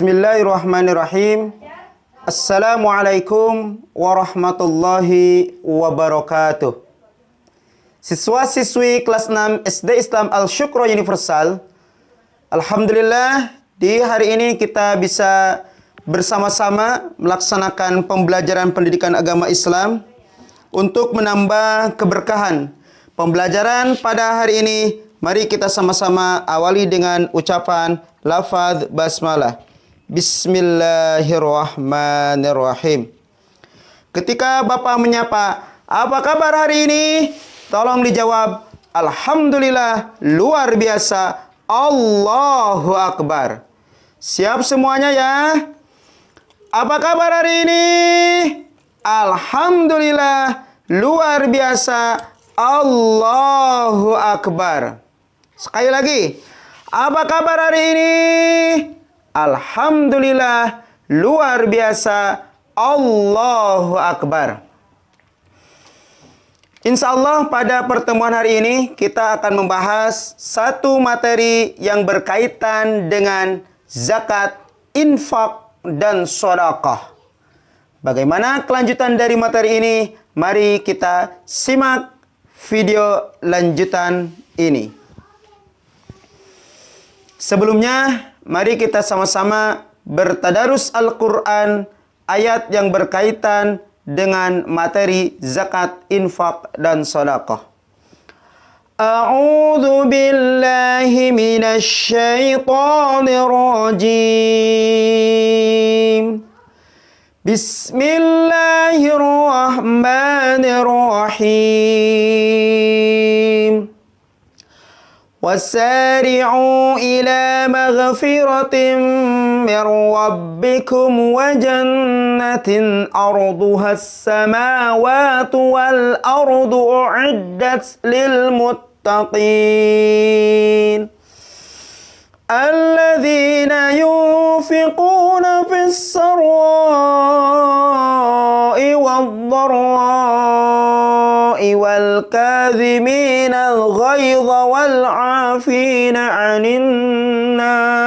Bismillahirrahmanirrahim. Assalamualaikum warahmatullahi wabarakatuh. Siswa-siswi kelas 6 SD Islam Al-Syukro Universal, alhamdulillah di hari ini kita bisa bersama-sama melaksanakan pembelajaran pendidikan agama Islam untuk menambah keberkahan. Pembelajaran pada hari ini, mari kita sama-sama awali dengan ucapan lafaz basmalah. Bismillahirrahmanirrahim. Ketika Bapak menyapa, apa kabar hari ini? Tolong dijawab, alhamdulillah, luar biasa, Allahu Akbar. Siap semuanya ya? Apa kabar hari ini? Alhamdulillah, luar biasa, Allahu Akbar. Sekali lagi, apa kabar hari ini? Alhamdulillah, luar biasa, Allahu Akbar. Insya Allah pada pertemuan hari ini kita akan membahas satu materi yang berkaitan dengan zakat, infak, dan sedekah. Bagaimana kelanjutan dari materi ini? Mari kita simak video lanjutan ini. Sebelumnya, mari kita sama-sama bertadarus Al-Quran ayat yang berkaitan dengan materi zakat, infak, dan sedekah. A'udzu billahi minasy syaithanir rajim. Bismillahirrahmanirrahim. وَسَارِعُوا إِلَى مَغْفِرَةٍ مِّن رَّبِّكُمْ وَجَنَّةٍ أَرْضُهَا السَّمَاوَاتُ وَالْأَرْضُ أُعِدَّتْ لِلْمُتَّقِينَ الَّذِينَ يُنفِقُونَ فِي السَّرَّاءِ وَالضَّرَّاءِ وَالْكَاظِمِينَ الْغَيْظَ وَالْعَافِينَ عَنِ النَّاسِ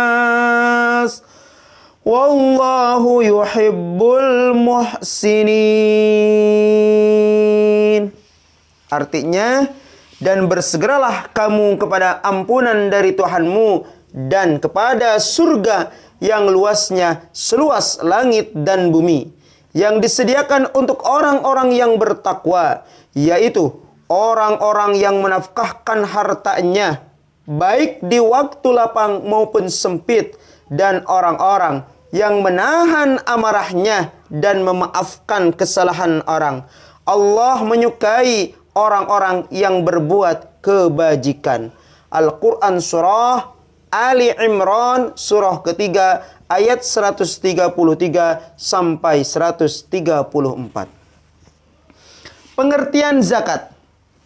وَاللَّهُ يُحِبُّ الْمُحْسِنِينَ. Artinya, dan bersegeralah kamu kepada ampunan dari Tuhanmu dan kepada surga yang luasnya seluas langit dan bumi, yang disediakan untuk orang-orang yang bertakwa, yaitu orang-orang yang menafkahkan hartanya, baik di waktu lapang maupun sempit, dan orang-orang yang menahan amarahnya dan memaafkan kesalahan orang. Allah menyukai orang-orang yang berbuat kebajikan. Al-Quran Surah Ali Imran surah ketiga ayat 133 sampai 134. Pengertian zakat.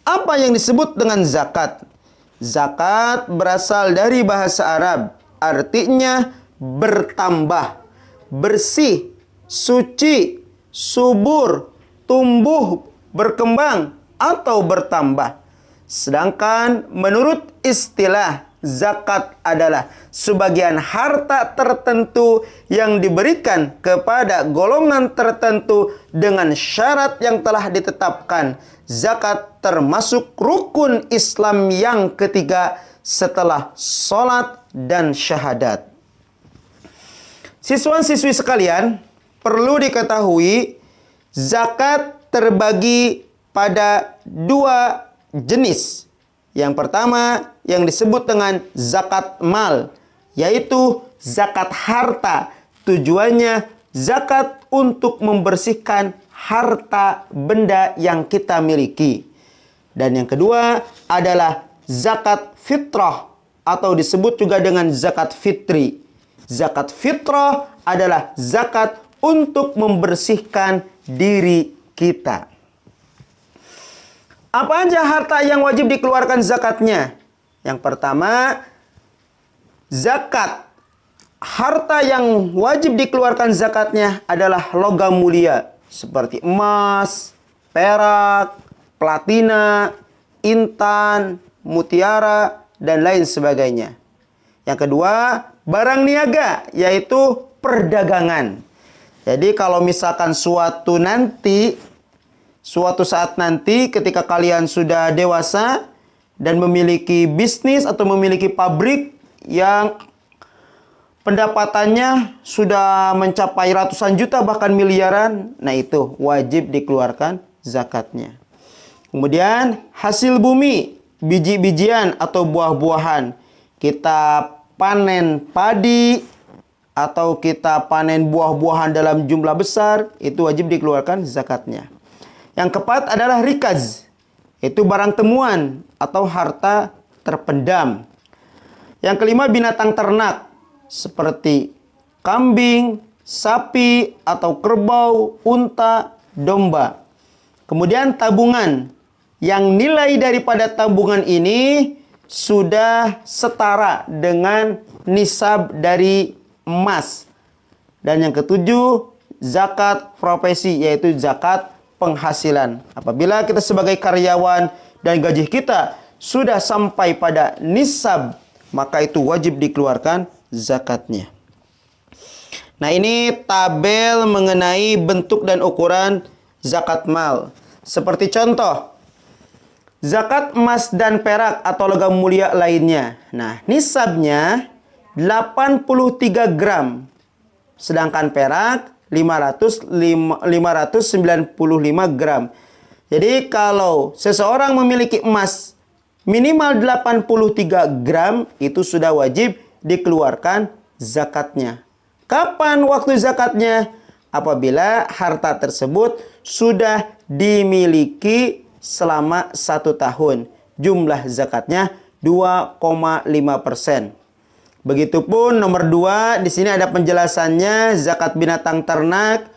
Apa yang disebut dengan zakat? Zakat berasal dari bahasa Arab. Artinya bertambah, bersih, suci, subur, tumbuh, berkembang, atau bertambah. Sedangkan menurut istilah, zakat adalah sebagian harta tertentu yang diberikan kepada golongan tertentu dengan syarat yang telah ditetapkan. Zakat termasuk rukun Islam yang ketiga setelah sholat dan syahadat. Siswa-siswi sekalian, perlu diketahui zakat terbagi pada dua jenis. Yang pertama yang disebut dengan zakat mal, yaitu zakat harta. Tujuannya zakat untuk membersihkan harta benda yang kita miliki. Dan yang kedua adalah zakat fitrah atau disebut juga dengan zakat fitri. Zakat fitrah adalah zakat untuk membersihkan diri kita. Apa aja harta yang wajib dikeluarkan zakatnya? Yang pertama, zakat. Harta yang wajib dikeluarkan zakatnya adalah logam mulia. Seperti emas, perak, platina, intan, mutiara, dan lain sebagainya. Yang kedua, barang niaga, yaitu perdagangan. Jadi kalau misalkan suatu saat nanti ketika kalian sudah dewasa dan memiliki bisnis atau memiliki pabrik yang pendapatannya sudah mencapai ratusan juta bahkan miliaran, nah itu wajib dikeluarkan zakatnya. Kemudian hasil bumi, biji-bijian atau buah-buahan. Kita panen padi atau kita panen buah-buahan dalam jumlah besar, itu wajib dikeluarkan zakatnya. Yang keempat adalah rikaz, itu barang temuan atau harta terpendam. Yang kelima binatang ternak seperti kambing, sapi atau kerbau, unta, domba. Kemudian tabungan, yang nilai daripada tabungan ini sudah setara dengan nisab dari emas. Dan yang ketujuh, zakat profesi, yaitu zakat penghasilan. Apabila kita sebagai karyawan dan gaji kita sudah sampai pada nisab, maka itu wajib dikeluarkan zakatnya. Nah, ini tabel mengenai bentuk dan ukuran zakat mal. Seperti contoh, zakat emas dan perak atau logam mulia lainnya. Nah, nisabnya 83 gram. Sedangkan perak 595 gram. Jadi kalau seseorang memiliki emas minimal 83 gram, itu sudah wajib dikeluarkan zakatnya. Kapan waktu zakatnya? Apabila harta tersebut sudah dimiliki selama 1 tahun. Jumlah zakatnya 2,5%. Begitupun nomor 2, di sini ada penjelasannya zakat binatang ternak,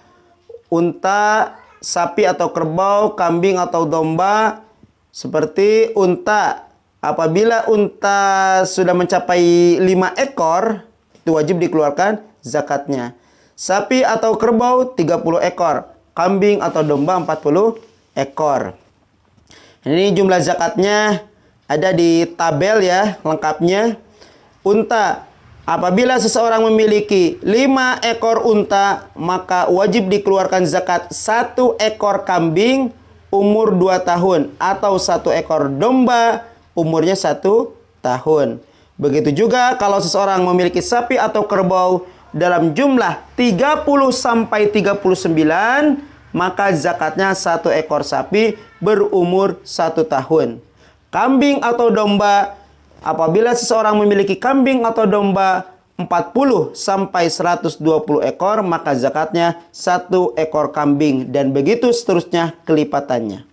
unta, sapi atau kerbau, kambing atau domba. Seperti unta, apabila unta sudah mencapai 5 ekor, itu wajib dikeluarkan zakatnya. Sapi atau kerbau 30 ekor, kambing atau domba 40 ekor. Ini jumlah zakatnya ada di tabel ya, lengkapnya. Unta, apabila seseorang memiliki 5 ekor unta, maka wajib dikeluarkan zakat 1 ekor kambing umur 2 tahun atau 1 ekor domba umurnya 1 tahun. Begitu juga kalau seseorang memiliki sapi atau kerbau dalam jumlah 30 sampai 39, maka zakatnya 1 ekor sapi berumur 1 tahun. Kambing atau domba, apabila seseorang memiliki kambing atau domba 40 sampai 120 ekor, maka zakatnya 1 ekor kambing, dan begitu seterusnya kelipatannya.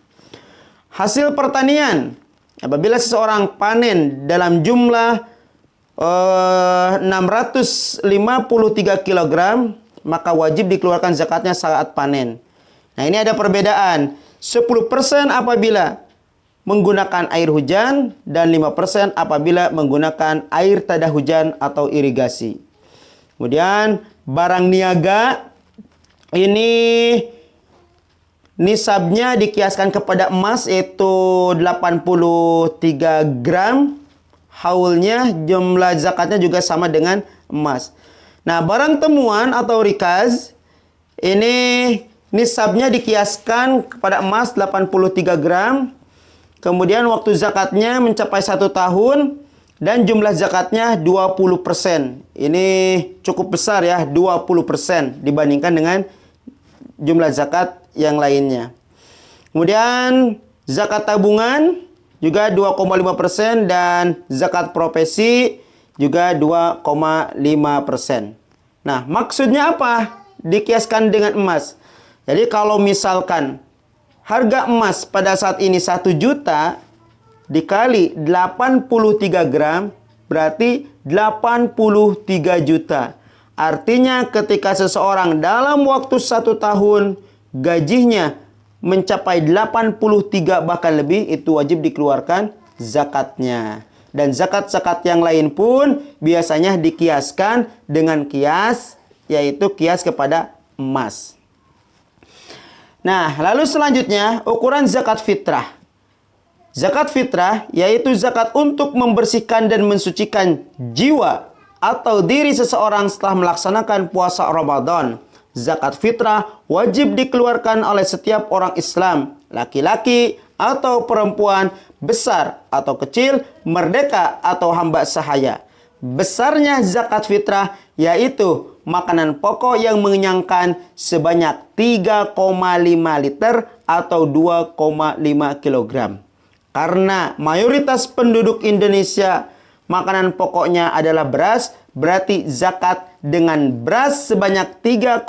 Hasil pertanian, apabila seseorang panen dalam jumlah 653 kg, maka wajib dikeluarkan zakatnya saat panen. Nah, ini ada perbedaan. 10% apabila menggunakan air hujan dan 5% apabila menggunakan air tada hujan atau irigasi. Kemudian barang niaga ini nisabnya dikiaskan kepada emas, yaitu 83 gram. Haulnya, jumlah zakatnya juga sama dengan emas. Nah, barang temuan atau rikaz ini nisabnya dikiaskan kepada emas 83 gram. Kemudian waktu zakatnya mencapai 1 tahun dan jumlah zakatnya 20%. Ini cukup besar ya, 20% dibandingkan dengan jumlah zakat yang lainnya. Kemudian zakat tabungan juga 2,5% dan zakat profesi juga 2,5%. Nah, maksudnya apa? Dikiaskan dengan emas. Jadi kalau misalkan harga emas pada saat ini 1 juta dikali 83 gram berarti 83 juta. Artinya ketika seseorang dalam waktu 1 tahun gajinya mencapai 83 bahkan lebih, itu wajib dikeluarkan zakatnya. Dan zakat-zakat yang lain pun biasanya dikiaskan dengan kias, yaitu kias kepada emas. Nah, lalu selanjutnya ukuran zakat fitrah. Zakat fitrah yaitu zakat untuk membersihkan dan mensucikan jiwa atau diri seseorang setelah melaksanakan puasa Ramadan. Zakat fitrah wajib dikeluarkan oleh setiap orang Islam, laki-laki atau perempuan, besar atau kecil, merdeka atau hamba sahaya. Besarnya zakat fitrah yaitu makanan pokok yang mengenyangkan sebanyak 3,5 liter atau 2,5 kilogram. Karena mayoritas penduduk Indonesia makanan pokoknya adalah beras, berarti zakat dengan beras sebanyak 3,5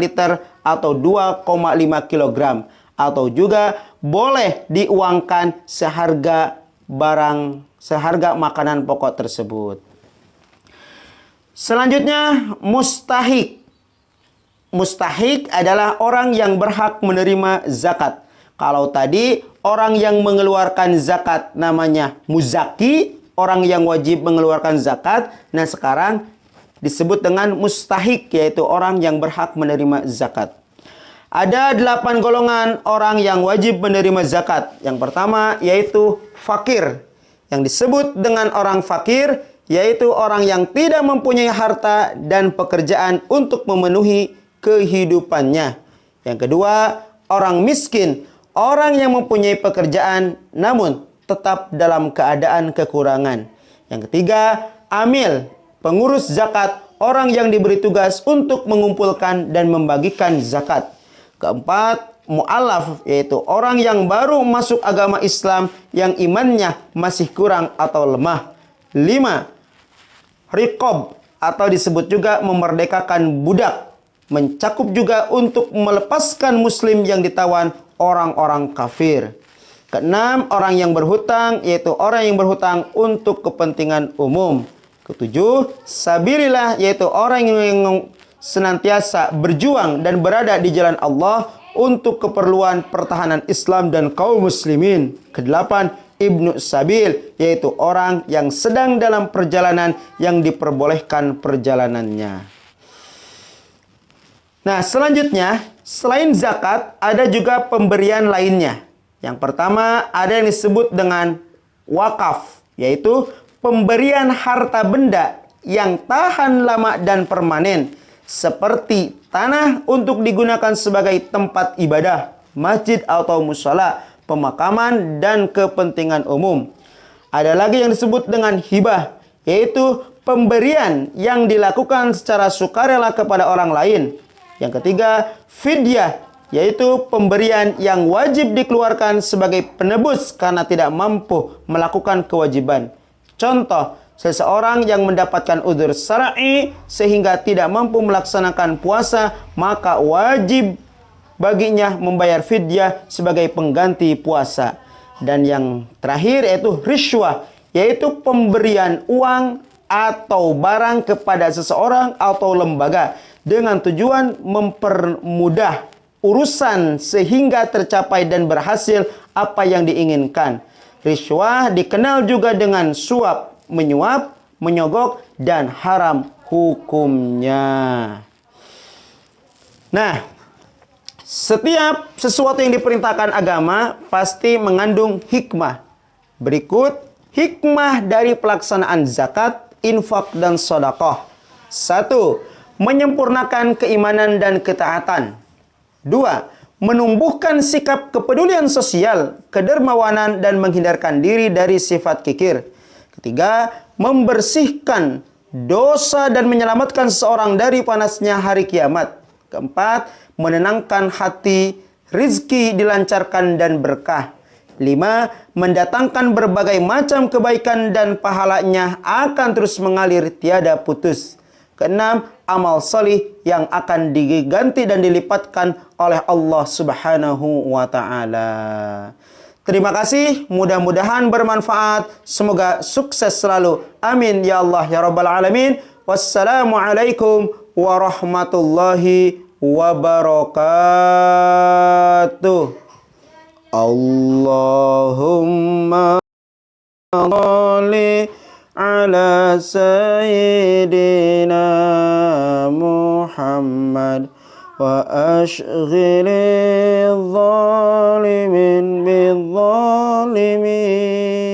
liter atau 2,5 kilogram. Atau juga boleh diuangkan seharga makanan pokok tersebut. Selanjutnya, mustahik. Mustahik adalah orang yang berhak menerima zakat. Kalau tadi orang yang mengeluarkan zakat namanya muzaki, orang yang wajib mengeluarkan zakat. Nah, sekarang disebut dengan mustahik, yaitu orang yang berhak menerima zakat. Ada 8 golongan orang yang wajib menerima zakat. Yang pertama yaitu fakir. Yang disebut dengan orang fakir yaitu orang yang tidak mempunyai harta dan pekerjaan untuk memenuhi kehidupannya. Yang kedua, orang miskin. Orang yang mempunyai pekerjaan namun tetap dalam keadaan kekurangan. Yang ketiga, amil. Pengurus zakat. Orang yang diberi tugas untuk mengumpulkan dan membagikan zakat. Keempat, mu'alaf, yaitu orang yang baru masuk agama Islam yang imannya masih kurang atau lemah. 5. Riqab, atau disebut juga memerdekakan budak. Mencakup juga untuk melepaskan muslim yang ditawan orang-orang kafir. Keenam, orang yang berhutang, yaitu orang yang berhutang untuk kepentingan umum. Ketujuh, sabilillah, yaitu orang yang senantiasa berjuang dan berada di jalan Allah untuk keperluan pertahanan Islam dan kaum muslimin. Kedelapan, ibnu sabil, yaitu orang yang sedang dalam perjalanan yang diperbolehkan perjalanannya. Nah, selanjutnya, selain zakat, ada juga pemberian lainnya. Yang pertama, ada yang disebut dengan wakaf, yaitu pemberian harta benda yang tahan lama dan permanen, seperti tanah untuk digunakan sebagai tempat ibadah, masjid atau musala, pemakaman, dan kepentingan umum. Ada lagi yang disebut dengan hibah, yaitu pemberian yang dilakukan secara sukarela kepada orang lain. Yang ketiga, fidyah, yaitu pemberian yang wajib dikeluarkan sebagai penebus karena tidak mampu melakukan kewajiban. Contoh, seseorang yang mendapatkan udzur syar'i sehingga tidak mampu melaksanakan puasa, maka wajib baginya membayar fidyah sebagai pengganti puasa. Dan yang terakhir yaitu riswah, yaitu pemberian uang atau barang kepada seseorang atau lembaga dengan tujuan mempermudah urusan sehingga tercapai dan berhasil apa yang diinginkan. Riswah dikenal juga dengan suap, menyuap, menyogok, dan haram hukumnya. Nah, setiap sesuatu yang diperintahkan agama pasti mengandung hikmah. Berikut hikmah dari pelaksanaan zakat, infak, dan sedekah. 1. Menyempurnakan keimanan dan ketaatan. 2. Menumbuhkan sikap kepedulian sosial, kedermawanan, dan menghindarkan diri dari sifat kikir. Ketiga, membersihkan dosa dan menyelamatkan seseorang dari panasnya hari kiamat. Keempat, menenangkan hati, rizki dilancarkan dan berkah. 5. Mendatangkan berbagai macam kebaikan dan pahalanya akan terus mengalir tiada putus. Keenam, amal salih yang akan diganti dan dilipatkan oleh Allah Subhanahu wa ta'ala. Terima kasih, mudah-mudahan bermanfaat. Semoga sukses selalu. Amin ya Allah ya Rabbal Alamin. Wassalamualaikum warahmatullahi wabarakatuh. Allahumma sholli ala sayyidina Muhammad wa ashghili zalimin bil zalimin.